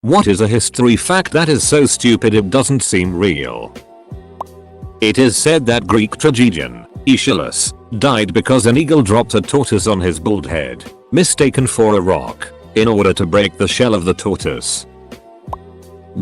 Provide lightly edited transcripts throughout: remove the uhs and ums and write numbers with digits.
What is a history fact that is so stupid it doesn't seem real? It is said that Greek tragedian Aeschylus died because an eagle dropped a tortoise on his bald head, mistaken for a rock, in order to break the shell of the tortoise.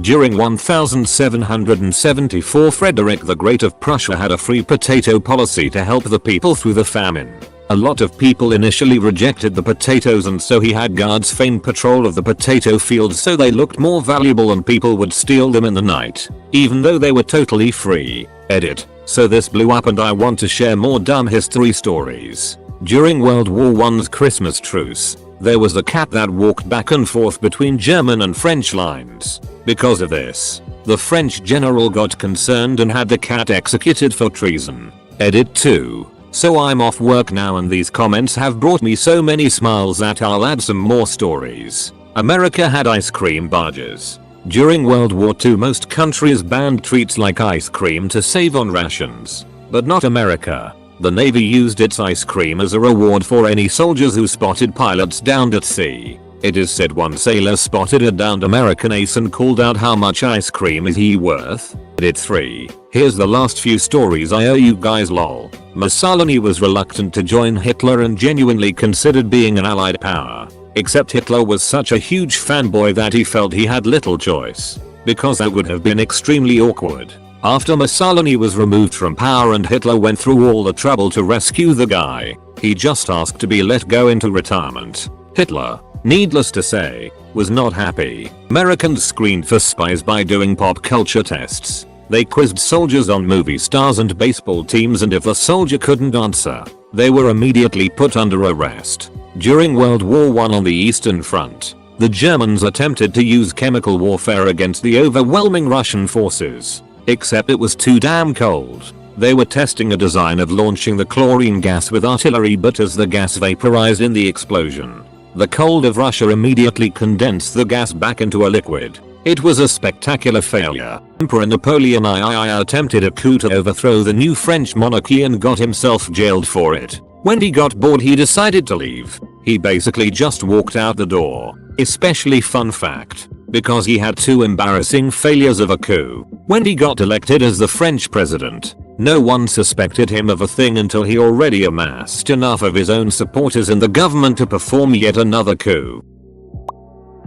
During 1774, Frederick the Great of Prussia had a free potato policy to help the people through the famine. A lot of people initially rejected the potatoes, and so he had guards feign patrol of the potato fields so they looked more valuable and people would steal them in the night, even though they were totally free. Edit. So this blew up, and I want to share more dumb history stories. During World War I's Christmas truce, there was a cat that walked back and forth between German and French lines. Because of this, the French general got concerned and had the cat executed for treason. Edit 2. So I'm off work now, and these comments have brought me so many smiles that I'll add some more stories. America had ice cream barges. During World War II, most countries banned treats like ice cream to save on rations. But not America. The Navy used its ice cream as a reward for any soldiers who spotted pilots downed at sea. It is said one sailor spotted a downed American ace and called out, "How much ice cream is he worth?" Edit 3. Here's the last few stories I owe you guys, lol. Mussolini was reluctant to join Hitler and genuinely considered being an allied power. Except Hitler was such a huge fanboy that he felt he had little choice, because that would have been extremely awkward. After Mussolini was removed from power and Hitler went through all the trouble to rescue the guy, he just asked to be let go into retirement. Hitler, needless to say, was not happy. Americans screened for spies by doing pop culture tests. They quizzed soldiers on movie stars and baseball teams, and if the soldier couldn't answer, they were immediately put under arrest. During World War I on the Eastern Front, the Germans attempted to use chemical warfare against the overwhelming Russian forces. Except it was too damn cold. They were testing a design of launching the chlorine gas with artillery, but as the gas vaporized in the explosion, the cold of Russia immediately condensed the gas back into a liquid. It was a spectacular failure. Emperor Napoleon III attempted a coup to overthrow the new French monarchy and got himself jailed for it. When he got bored, he decided to leave. He basically just walked out the door. Especially fun fact, because he had 2 embarrassing failures of a coup. When he got elected as the French president, no one suspected him of a thing until he already amassed enough of his own supporters in the government to perform yet another coup.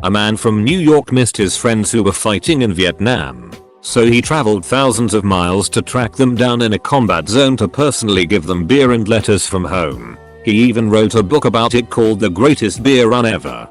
A man from New York missed his friends who were fighting in Vietnam, so he traveled thousands of miles to track them down in a combat zone to personally give them beer and letters from home. He even wrote a book about it called The Greatest Beer Run Ever.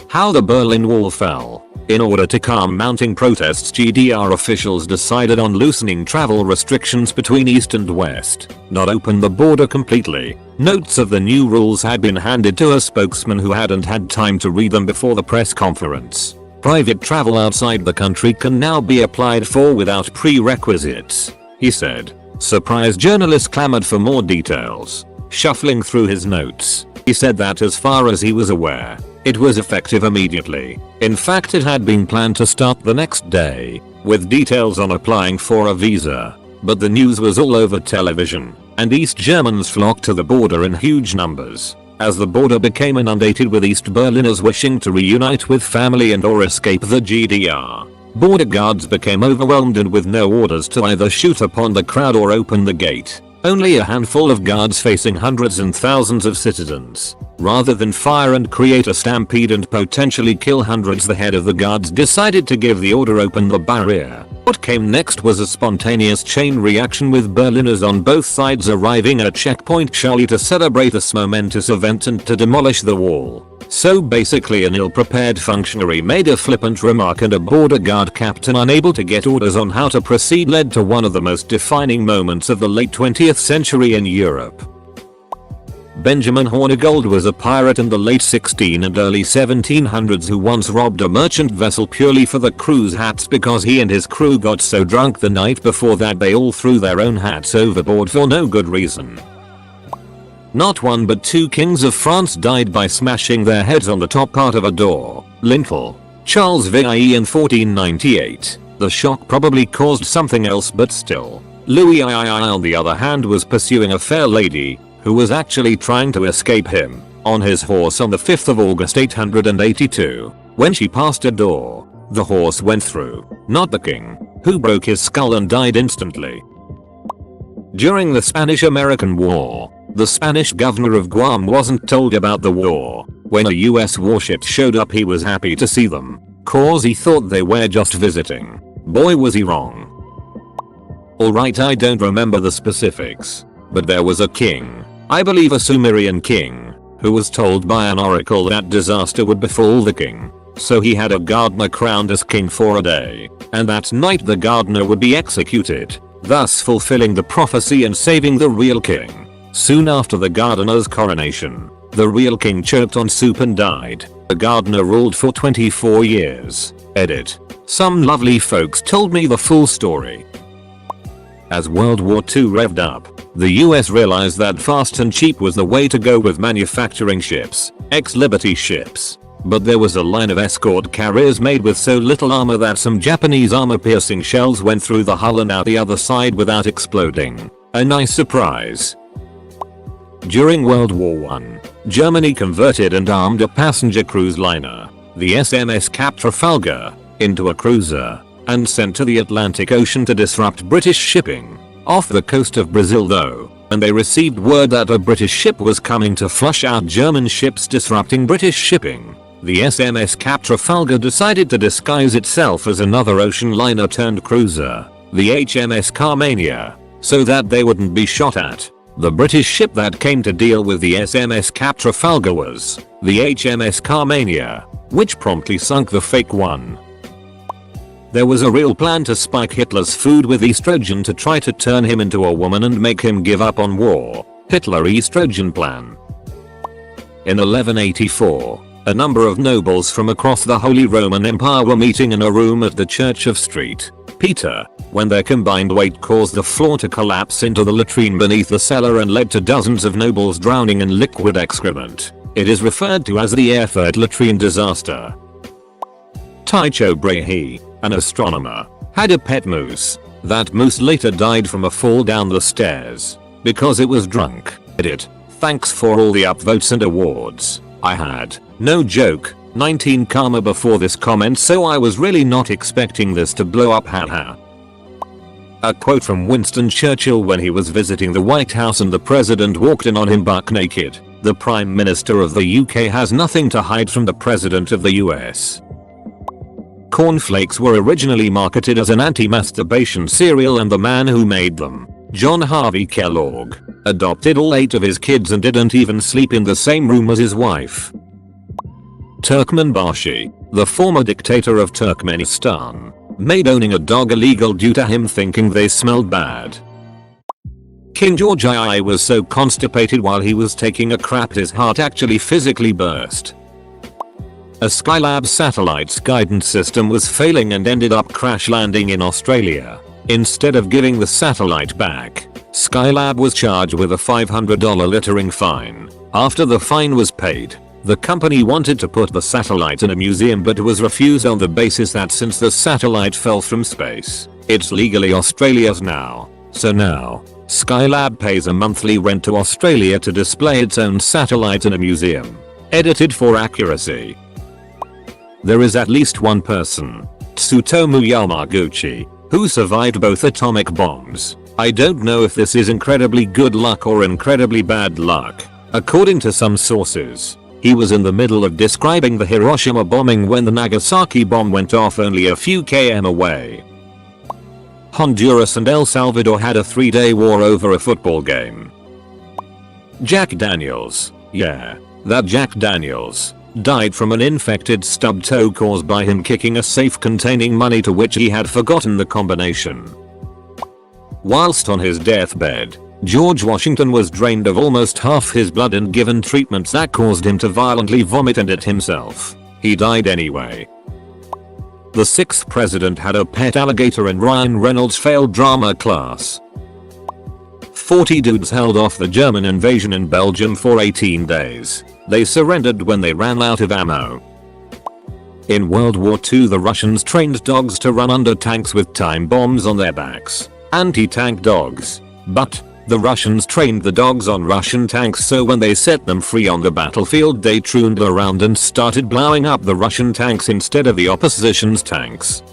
How the Berlin Wall fell. In order to calm mounting protests, GDR officials decided on loosening travel restrictions between East and West, not open the border completely. Notes of the new rules had been handed to a spokesman who hadn't had time to read them before the press conference. Private travel outside the country can now be applied for without prerequisites, he said. Surprised journalists clamored for more details. Shuffling through his notes, he said that as far as he was aware, it was effective immediately. In fact, it had been planned to start the next day, with details on applying for a visa. But the news was all over television, and East Germans flocked to the border in huge numbers, as the border became inundated with East Berliners wishing to reunite with family and or escape the GDR. Border guards became overwhelmed, and with no orders to either shoot upon the crowd or open the gate, only a handful of guards facing hundreds and thousands of citizens. Rather than fire and create a stampede and potentially kill hundreds, the head of the guards decided to give the order, open the barrier. What came next was a spontaneous chain reaction, with Berliners on both sides arriving at checkpoint Charlie to celebrate this momentous event and to demolish the wall. So basically, an ill-prepared functionary made a flippant remark, and a border guard captain unable to get orders on how to proceed led to one of the most defining moments of the late 20th century in Europe. Benjamin Hornigold was a pirate in the late 1600s and early 1700s who once robbed a merchant vessel purely for the crew's hats, because he and his crew got so drunk the night before that they all threw their own hats overboard for no good reason. Not 1 but 2 kings of France died by smashing their heads on the top part of a door lintel. Charles VIE in 1498. The shock probably caused something else, but still. Louis II on the other hand was pursuing a fair lady, who was actually trying to escape him, on his horse on the 5th of August 882. When she passed a door, the horse went through, not the king, who broke his skull and died instantly. During the Spanish-American War, the Spanish governor of Guam wasn't told about the war. When a US warship showed up, he was happy to see them, cause he thought they were just visiting. Boy, was he wrong. Alright, I don't remember the specifics, but there was a king, I believe a Sumerian king, who was told by an oracle that disaster would befall the king. So he had a gardener crowned as king for a day, and that night the gardener would be executed, thus fulfilling the prophecy and saving the real king. Soon after the gardener's coronation, the real king choked on soup and died. The gardener ruled for 24 years. Edit. Some lovely folks told me the full story. As World War II revved up, the US realized that fast and cheap was the way to go with manufacturing ships, ex-Liberty ships. But there was a line of escort carriers made with so little armor that some Japanese armor-piercing shells went through the hull and out the other side without exploding. A nice surprise. During World War I, Germany converted and armed a passenger cruise liner, the SMS Cap Trafalgar, into a cruiser, and sent to the Atlantic Ocean to disrupt British shipping. Off the coast of Brazil though, and they received word that a British ship was coming to flush out German ships disrupting British shipping. The SMS Cap Trafalgar decided to disguise itself as another ocean liner turned cruiser, the HMS Carmania, so that they wouldn't be shot at. The British ship that came to deal with the SMS Cap Trafalgar was the HMS Carmania, which promptly sunk the fake one. There was a real plan to spike Hitler's food with estrogen to try to turn him into a woman and make him give up on war. Hitler estrogen plan. In 1184, a number of nobles from across the Holy Roman Empire were meeting in a room at the Church of St. Peter, when their combined weight caused the floor to collapse into the latrine beneath the cellar and led to dozens of nobles drowning in liquid excrement. It is referred to as the Erfurt latrine disaster. Tycho Brahe, an astronomer, had a pet moose. That moose later died from a fall down the stairs because it was drunk. Edit. Thanks for all the upvotes and awards. I had, no joke, 19 karma before this comment, so I was really not expecting this to blow up, haha. A quote from Winston Churchill when he was visiting the White House and the president walked in on him buck naked. The Prime Minister of the UK has nothing to hide from the President of the US. Cornflakes were originally marketed as an anti-masturbation cereal, and the man who made them, John Harvey Kellogg, adopted all 8 of his kids and didn't even sleep in the same room as his wife. Turkmenbashi, the former dictator of Turkmenistan, made owning a dog illegal due to him thinking they smelled bad. King George III was so constipated while he was taking a crap his heart actually physically burst. A Skylab satellite's guidance system was failing and ended up crash landing in Australia. Instead of giving the satellite back, Skylab was charged with a $500 littering fine. After the fine was paid, the company wanted to put the satellite in a museum but was refused on the basis that since the satellite fell from space, it's legally Australia's now. So now, Skylab pays a monthly rent to Australia to display its own satellite in a museum. Edited for accuracy. There is at least one person, Tsutomu Yamaguchi, who survived both atomic bombs. I don't know if this is incredibly good luck or incredibly bad luck. According to some sources, he was in the middle of describing the Hiroshima bombing when the Nagasaki bomb went off only a few km away. Honduras and El Salvador had a 3-day war over a football game. Jack Daniels, yeah, that Jack Daniels, died from an infected stub toe caused by him kicking a safe containing money to which he had forgotten the combination. Whilst on his deathbed, George Washington was drained of almost half his blood and given treatments that caused him to violently vomit and it himself. He died anyway. The 6th president had a pet alligator and Ryan Reynolds failed drama class. 40 dudes held off the German invasion in Belgium for 18 days. They surrendered when they ran out of ammo. In World War II, the Russians trained dogs to run under tanks with time bombs on their backs. Anti-tank dogs. But The Russians trained the dogs on Russian tanks, so when they set them free on the battlefield they trooned around and started blowing up the Russian tanks instead of the opposition's tanks.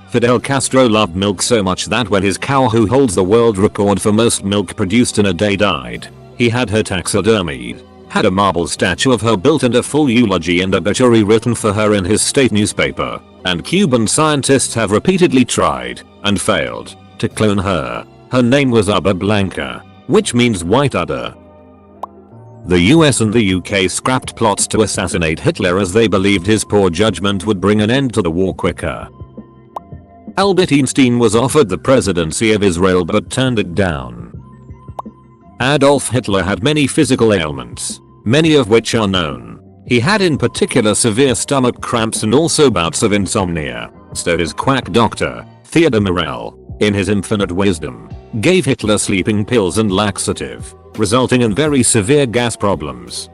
Fidel Castro loved milk so much that when his cow, who holds the world record for most milk produced in a day, died, he had her taxidermied, had a marble statue of her built and a full eulogy and obituary written for her in his state newspaper, and Cuban scientists have repeatedly tried, and failed, to clone her. Her name was Uba Blanca, which means white udder. The US and the UK scrapped plots to assassinate Hitler as they believed his poor judgment would bring an end to the war quicker. Albert Einstein was offered the presidency of Israel but turned it down. Adolf Hitler had many physical ailments, many of which are known. He had in particular severe stomach cramps and also bouts of insomnia, so his quack doctor, Theodor Morell, in his infinite wisdom, gave Hitler sleeping pills and laxative, resulting in very severe gas problems.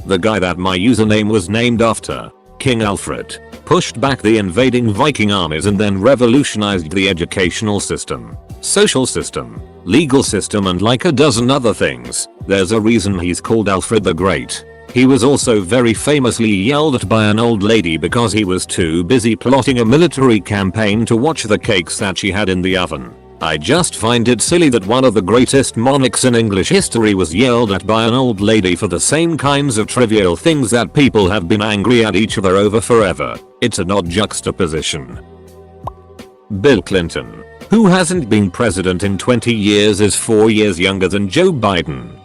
The guy that my username was named after, King Alfred, pushed back the invading Viking armies and then revolutionized the educational system, social system, legal system, and like a dozen other things. There's a reason he's called Alfred the Great. He was also very famously yelled at by an old lady because he was too busy plotting a military campaign to watch the cakes that she had in the oven. I just find it silly that one of the greatest monarchs in English history was yelled at by an old lady for the same kinds of trivial things that people have been angry at each other over forever. It's an odd juxtaposition. Bill Clinton, who hasn't been president in 20 years, is 4 years younger than Joe Biden.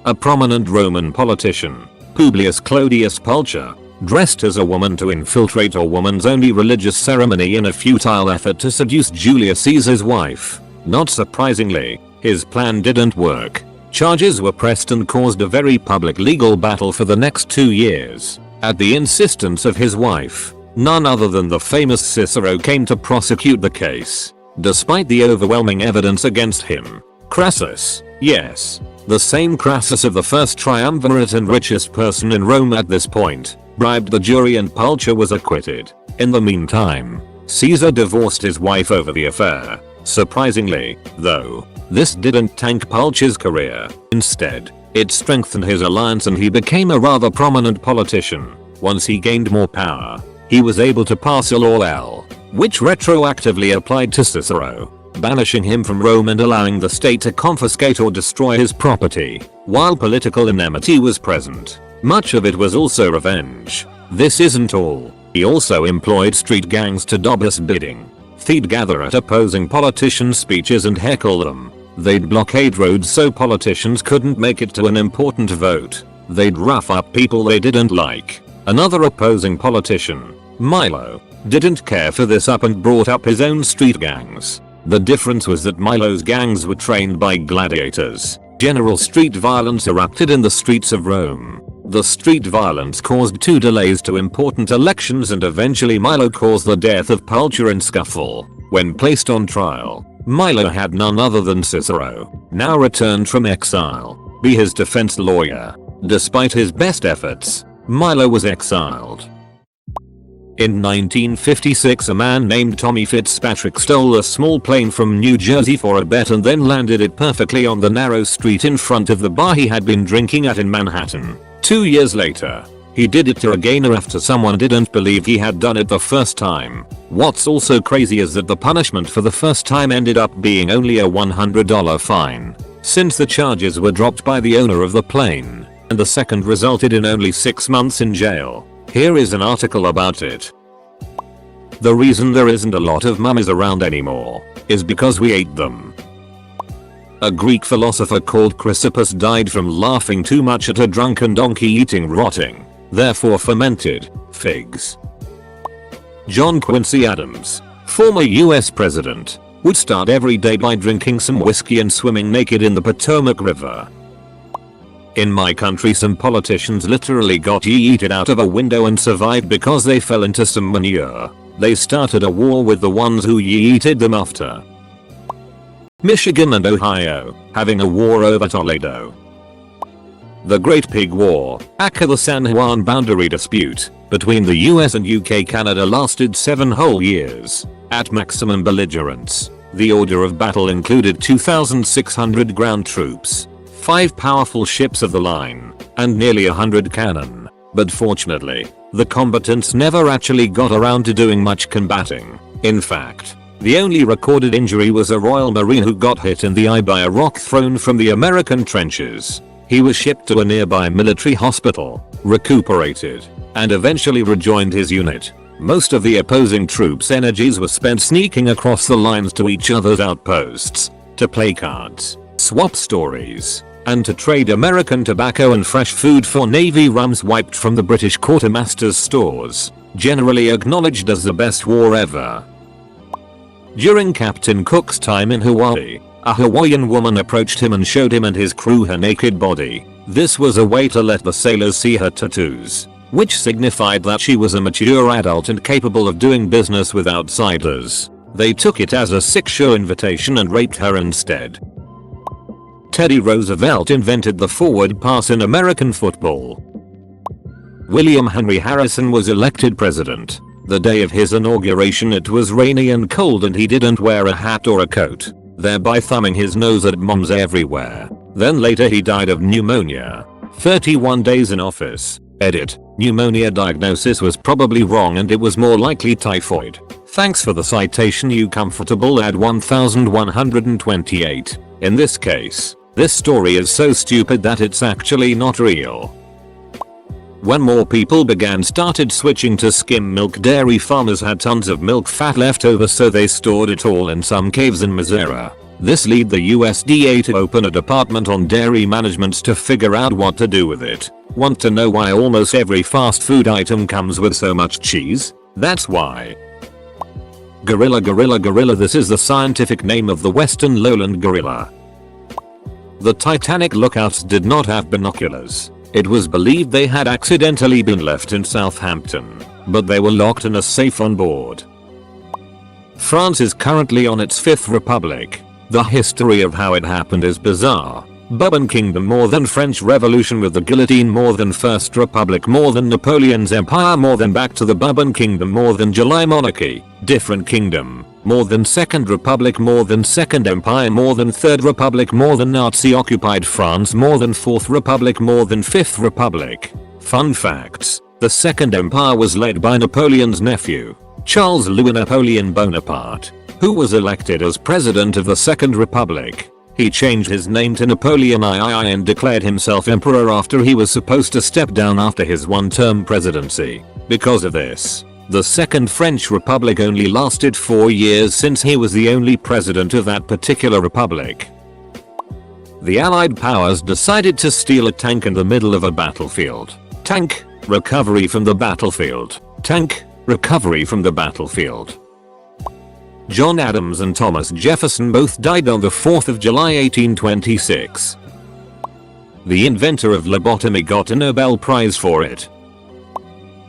A prominent Roman politician, Publius Clodius Pulcher, dressed as a woman to infiltrate a woman's only religious ceremony in a futile effort to seduce Julius Caesar's wife. Not surprisingly, his plan didn't work. Charges were pressed and caused a very public legal battle for the next 2 years. At the insistence of his wife, none other than the famous Cicero came to prosecute the case. Despite the overwhelming evidence against him, Crassus, yes, the same Crassus of the first triumvirate and richest person in Rome at this point, bribed the jury and Pulcher was acquitted. In the meantime, Caesar divorced his wife over the affair. Surprisingly, though, this didn't tank Pulcher's career. Instead, it strengthened his alliance and he became a rather prominent politician. Once he gained more power, he was able to pass a law L, which retroactively applied to Cicero, banishing him from Rome and allowing the state to confiscate or destroy his property. While political enmity was present, much of it was also revenge. This isn't all. He also employed street gangs to do his bidding. They'd gather at opposing politicians' speeches and heckle them. They'd blockade roads so politicians couldn't make it to an important vote. They'd rough up people they didn't like. Another opposing politician, Milo, didn't care for this and brought up his own street gangs. The difference was that Milo's gangs were trained by gladiators. General street violence erupted in the streets of Rome. The street violence caused 2 delays to important elections and eventually Milo caused the death of Pulcher in scuffle. When placed on trial, Milo had none other than Cicero, now returned from exile, be his defense lawyer. Despite his best efforts, Milo was exiled. In 1956, a man named Tommy Fitzpatrick stole a small plane from New Jersey for a bet and then landed it perfectly on the narrow street in front of the bar he had been drinking at in Manhattan. 2 years later, he did it again after someone didn't believe he had done it the first time. What's also crazy is that the punishment for the first time ended up being only a $100 fine, since the charges were dropped by the owner of the plane, and the second resulted in only 6 months in jail. Here is an article about it. The reason there isn't a lot of mummies around anymore is because we ate them. A Greek philosopher called Chrysippus died from laughing too much at a drunken donkey eating rotting, therefore fermented, figs. John Quincy Adams, former US president, would start every day by drinking some whiskey and swimming naked in the Potomac River. In my country, some politicians literally got yeeted out of a window and survived because they fell into some manure. They started a war with the ones who yeeted them after. Michigan and Ohio, having a war over Toledo. The Great Pig War, aka the San Juan boundary dispute, between the US and UK Canada lasted 7 whole years. At maximum belligerence, The order of battle included 2,600 ground troops, 5 powerful ships of the line, and nearly 100 cannon. But fortunately, the combatants never actually got around to doing much combating. In fact, the only recorded injury was a Royal Marine who got hit in the eye by a rock thrown from the American trenches. He was shipped to a nearby military hospital, recuperated, and eventually rejoined his unit. Most of the opposing troops' energies were spent sneaking across the lines to each other's outposts, to play cards, swap stories, and to trade American tobacco and fresh food for Navy rums wiped from the British quartermaster's stores, generally acknowledged as the best war ever. During Captain Cook's time in Hawaii, a Hawaiian woman approached him and showed him and his crew her naked body. This was a way to let the sailors see her tattoos, which signified that she was a mature adult and capable of doing business with outsiders. They took it as a sexual invitation and raped her instead. Teddy Roosevelt invented the forward pass in American football. William Henry Harrison was elected president. The day of his inauguration it was rainy and cold and he didn't wear a hat or a coat, thereby thumbing his nose at moms everywhere. Then later he died of pneumonia. 31 days in office. Edit. Pneumonia diagnosis was probably wrong and it was more likely typhoid. Thanks for the citation, you comfortable lad. 1128. In this case, this story is so stupid that it's actually not real. When more people started switching to skim milk, dairy farmers had tons of milk fat left over, so they stored it all in some caves in Missouri. This led the USDA to open a department on dairy management to figure out what to do with it. Want to know why almost every fast food item comes with so much cheese? That's why. Gorilla. This is the scientific name of the western lowland gorilla. The Titanic lookouts did not have binoculars. It was believed they had accidentally been left in Southampton, but they were locked in a safe on board. France is currently on its 5th republic. The history of how it happened is bizarre. Bourbon Kingdom more than French Revolution with the guillotine more than First Republic more than Napoleon's Empire more than back to the Bourbon Kingdom more than July Monarchy. Different kingdom. More than Second Republic more than Second Empire more than Third Republic more than Nazi occupied France more than Fourth Republic more than Fifth Republic. Fun facts. The Second Empire was led by Napoleon's nephew, Charles Louis Napoleon Bonaparte, who was elected as president of the Second Republic. He changed his name to Napoleon III and declared himself emperor after he was supposed to step down after his one-term presidency. Because of this, the Second French Republic only lasted 4 years since he was the only president of that particular republic. The Allied powers decided to steal a tank in the middle of a battlefield. Tank, recovery from the battlefield. Tank, recovery from the battlefield. John Adams and Thomas Jefferson both died on the 4th of July 1826. The inventor of lobotomy got a Nobel Prize for it.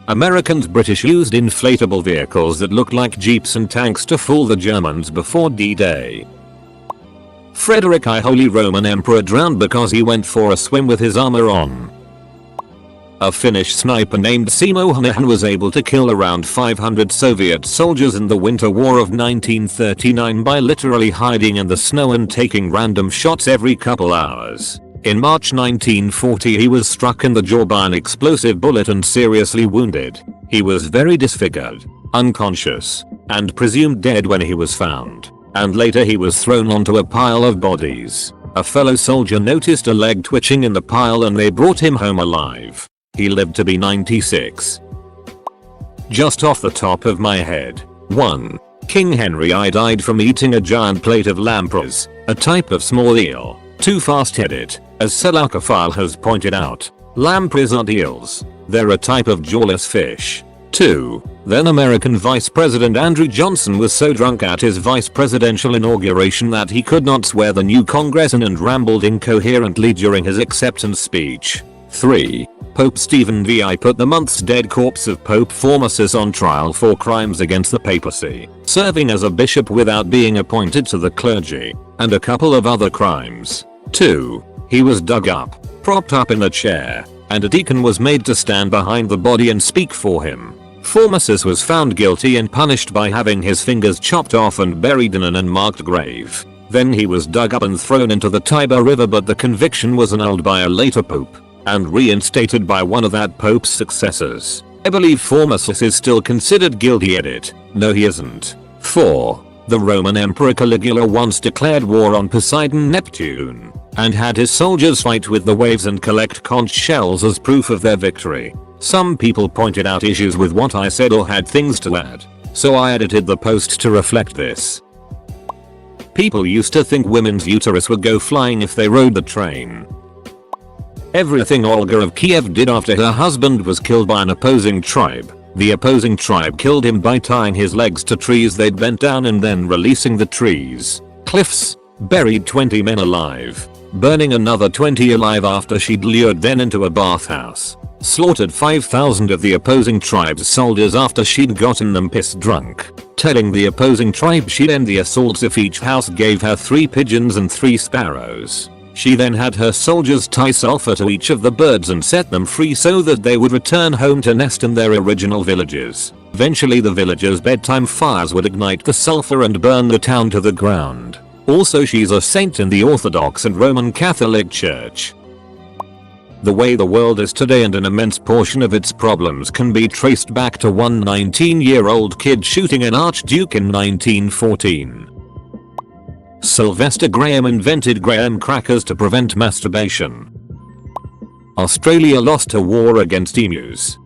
Americans British used inflatable vehicles that looked like jeeps and tanks to fool the Germans before D-Day. Frederick I, Holy Roman Emperor, drowned because he went for a swim with his armor on. A Finnish sniper named Simo Häyhänen was able to kill around 500 Soviet soldiers in the Winter War of 1939 by literally hiding in the snow and taking random shots every couple hours. In March 1940 he was struck in the jaw by an explosive bullet and seriously wounded. He was very disfigured, unconscious, and presumed dead when he was found. And later he was thrown onto a pile of bodies. A fellow soldier noticed a leg twitching in the pile and they brought him home alive. He lived to be 96. Just off the top of my head. 1. King Henry I died from eating a giant plate of lampreys, a type of small eel. Too fast-headed, as Seleucophile has pointed out. Lampreys aren't eels. They're a type of jawless fish. 2. Then American Vice President Andrew Johnson was so drunk at his vice presidential inauguration that he could not swear the new Congress in and rambled incoherently during his acceptance speech. 3. Pope Stephen VI put the month's dead corpse of Pope Formosus on trial for crimes against the papacy, serving as a bishop without being appointed to the clergy, and a couple of other crimes. 2. He was dug up, propped up in a chair, and a deacon was made to stand behind the body and speak for him. Formosus was found guilty and punished by having his fingers chopped off and buried in an unmarked grave. Then he was dug up and thrown into the Tiber River, but the conviction was annulled by a later pope and reinstated by one of that pope's successors. I believe Formosus is still considered guilty. Edit. No, he isn't. 4. The Roman Emperor Caligula once declared war on Poseidon Neptune and had his soldiers fight with the waves and collect conch shells as proof of their victory. Some people pointed out issues with what I said or had things to add, so I edited the post to reflect this. People used to think women's uterus would go flying if they rode the train. Everything Olga of Kiev did after her husband was killed by an opposing tribe. The opposing tribe killed him by tying his legs to trees they'd bent down and then releasing the trees. Cliffs. Buried 20 men alive. Burning another 20 alive after she'd lured them into a bathhouse. Slaughtered 5,000 of the opposing tribe's soldiers after she'd gotten them pissed drunk. Telling the opposing tribe she'd end the assaults if each house gave her 3 pigeons and 3 sparrows. She then had her soldiers tie sulfur to each of the birds and set them free so that they would return home to nest in their original villages. Eventually the villagers' bedtime fires would ignite the sulfur and burn the town to the ground. Also, she's a saint in the Orthodox and Roman Catholic Church. The way the world is today and an immense portion of its problems can be traced back to one 19-year-old kid shooting an archduke in 1914. Sylvester Graham invented graham crackers to prevent masturbation. Australia lost a war against emus.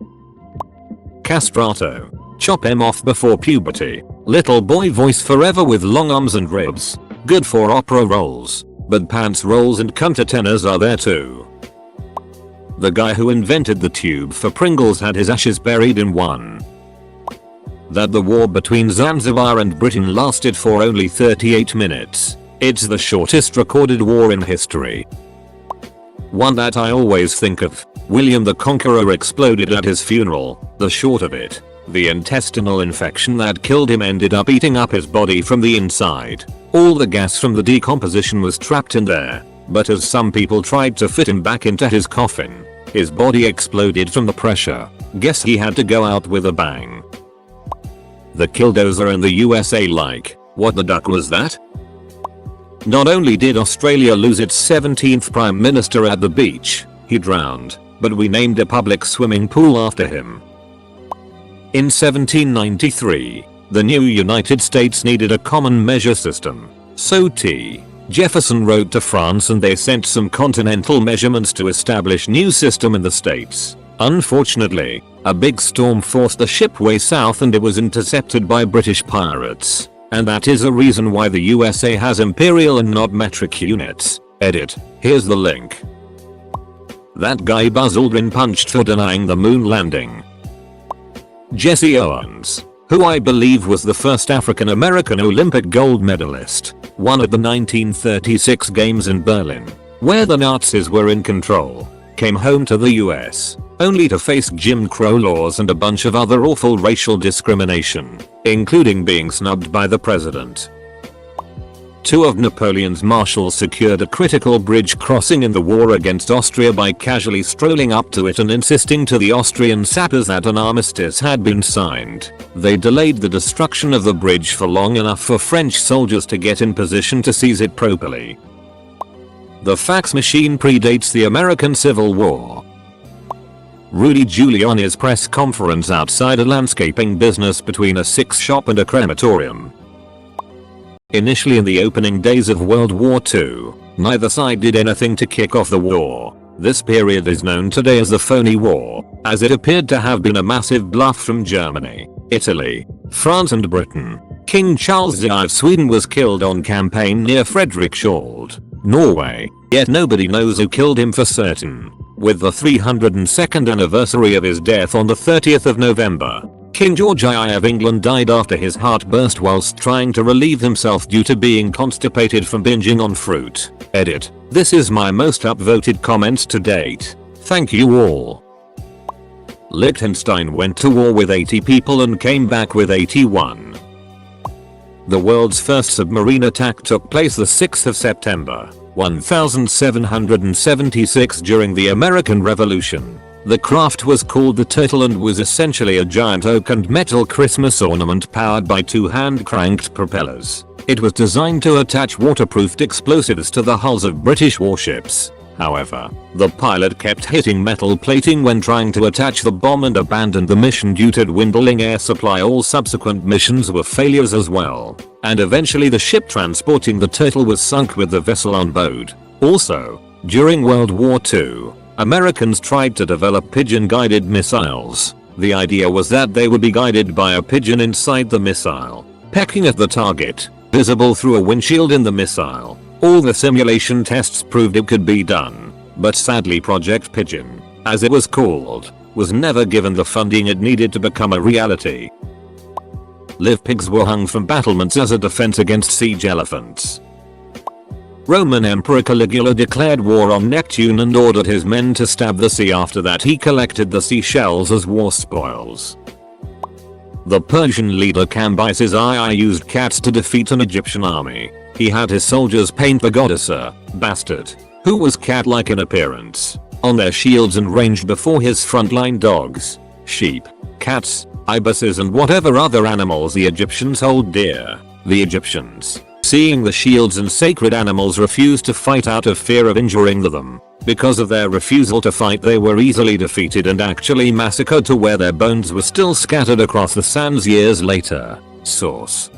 Castrato. Chop him off before puberty. Little boy voice forever with long arms and ribs. Good for opera roles. But pants roles and countertenors are there too. The guy who invented the tube for Pringles had his ashes buried in one. That the war between Zanzibar and Britain lasted for only 38 minutes. It's the shortest recorded war in history. One that I always think of. William the Conqueror exploded at his funeral. The short of it. The intestinal infection that killed him ended up eating up his body from the inside. All the gas from the decomposition was trapped in there. But as some people tried to fit him back into his coffin, his body exploded from the pressure. Guess he had to go out with a bang. The killdozer in the USA like, what the duck was that? Not only did Australia lose its 17th Prime Minister at the beach, he drowned, but we named a public swimming pool after him. In 1793, the new United States needed a common measure system, so T. Jefferson wrote to France and they sent some continental measurements to establish new system in the States. Unfortunately, a big storm forced the ship way south and it was intercepted by British pirates. And that is a reason why the USA has imperial and not metric units. Edit. Here's the link. That guy Buzz Aldrin punched for denying the moon landing. Jesse Owens, who I believe was the first African American Olympic gold medalist, won at the 1936 Games in Berlin, where the Nazis were in control, came home to the US, only to face Jim Crow laws and a bunch of other awful racial discrimination, including being snubbed by the president. 2 of Napoleon's marshals secured a critical bridge crossing in the war against Austria by casually strolling up to it and insisting to the Austrian sappers that an armistice had been signed. They delayed the destruction of the bridge for long enough for French soldiers to get in position to seize it properly. The fax machine predates the American Civil War. Rudy Giuliani's press conference outside a landscaping business between a sex shop and a crematorium. Initially in the opening days of World War II, neither side did anything to kick off the war. This period is known today as the Phony War, as it appeared to have been a massive bluff from Germany, Italy, France and Britain. King Charles V of Sweden was killed on campaign near Fredrikstad, Norway, yet nobody knows who killed him for certain. With the 302nd anniversary of his death on the 30th of November, King George I of England died after his heart burst whilst trying to relieve himself due to being constipated from binging on fruit. Edit. This is my most upvoted comments to date. Thank you all. Liechtenstein went to war with 80 people and came back with 81. The world's first submarine attack took place the 6th of September, 1776 during the American Revolution. The craft was called the turtle and was essentially a giant oak and metal Christmas ornament powered by 2 hand-cranked propellers. It was designed to attach waterproofed explosives to the hulls of British warships. However, the pilot kept hitting metal plating when trying to attach the bomb and abandoned the mission due to dwindling air supply. All subsequent missions were failures as well, and eventually the ship transporting the turtle was sunk with the vessel on board. Also, during World War II, Americans tried to develop pigeon-guided missiles. The idea was that they would be guided by a pigeon inside the missile, pecking at the target, visible through a windshield in the missile. All the simulation tests proved it could be done, but sadly Project Pigeon, as it was called, was never given the funding it needed to become a reality. Live pigs were hung from battlements as a defense against siege elephants. Roman Emperor Caligula declared war on Neptune and ordered his men to stab the sea. After that he collected the seashells as war spoils. The Persian leader Cambyses II used cats to defeat an Egyptian army. He had his soldiers paint the goddess bastard, who was cat-like in appearance, on their shields and ranged before his frontline dogs, sheep, cats, ibises and whatever other animals the Egyptians hold dear. The Egyptians, seeing the shields and sacred animals, refused to fight out of fear of injuring them. Because of their refusal to fight, they were easily defeated and actually massacred to where their bones were still scattered across the sands years later. Source: